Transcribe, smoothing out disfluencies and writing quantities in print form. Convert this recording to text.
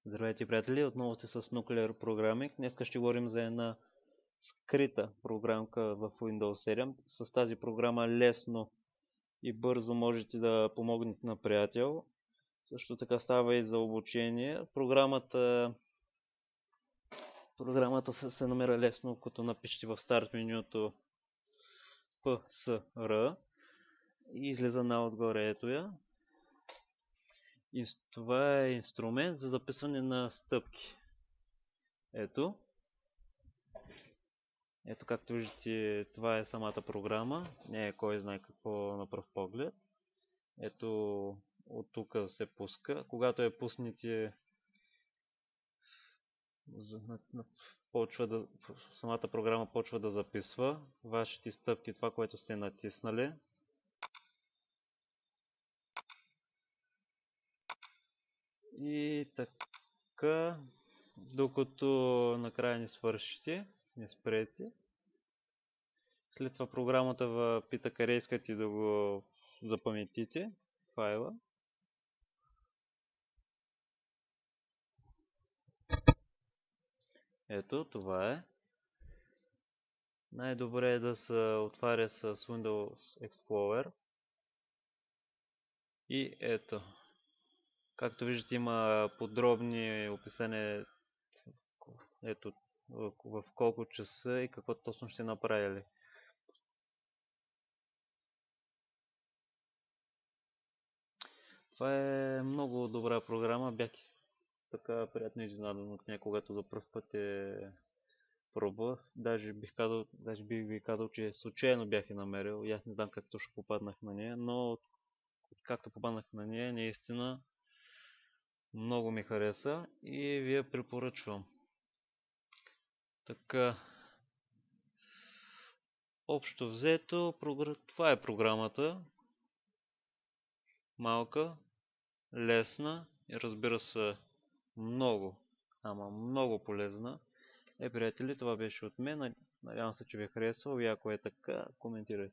Здравейте, приятели! Отново сте с Nuclear Programming. Днес ще говорим за една скрита програмка в Windows 7. С тази програма лесно и бързо можете да помогнете на приятел. Също така става и за обучение. Програмата се намира лесно, като напишете в старт менюто PSR и излиза отгоре. Ето я. Това е инструмент за записване на стъпки. Ето, както виждате, това е самата програма. Не е кой знае какво на пръв поглед. Ето, от тук се пуска. Когато я пуснете, самата програма почва да записва вашите стъпки, това, което сте натиснали. И така, докато накрая не свършите, не спрете. След това програмата пита къде искате да го запаметите файла. Ето, това е. Най-добре е да се отваря с Windows Explorer. И ето. Както виждате, има подробни описания ето в колко часа и какво точно ще направили. Това е много добра програма. Бях така приятно изненадан от нея, когато за пръв път пробвах. Даже бих ви казал, че случайно бях я намерил. И аз не знам как точно попаднах на нея, но както попаднах на нея, наистина много ми хареса и ви я препоръчвам. Така, общо взето, това е програмата. Малка, лесна и разбира се много, ама много полезна. Приятели, това беше от мен. Надявам се, че ви е харесало и ако е така, коментирайте.